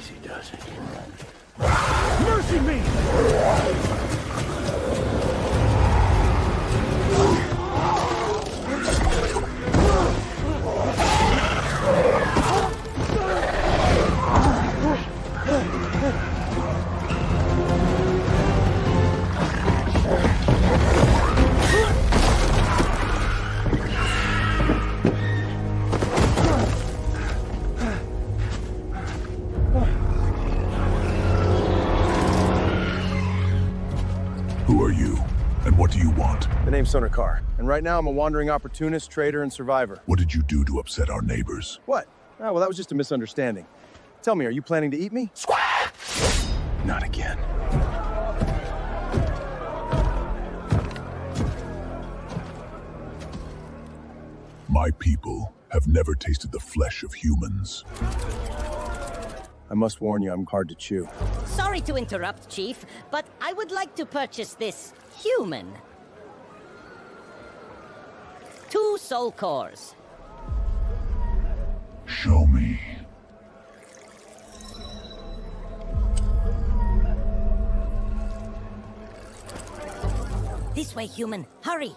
Easy does it. Mercy me! Who are you? And what do you want? The name's Carr, and right now I'm a wandering opportunist, trader, and survivor. What did you do to upset our neighbors? What? Oh, well, that was just a misunderstanding. Tell me, are you planning to eat me? Not again. My people have never tasted the flesh of humans. I must warn you, I'm hard to chew. Sorry to interrupt, Chief, but I would like to purchase this human. 2 soul cores. Show me. This way, human. Hurry!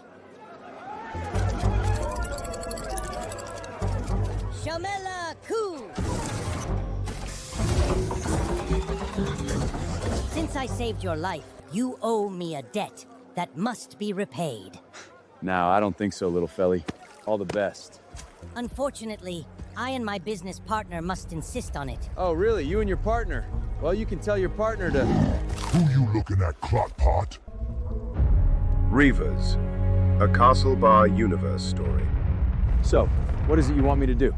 Shamela Ku! Since I saved your life, you owe me a debt that must be repaid. No, I don't think so, little felly. All the best. Unfortunately, I and my business partner must insist on it. Oh, really? You and your partner? Well, you can tell your partner to... Who you looking at, clotpot? Reavers, a Castlebar universe story. So, what is it you want me to do?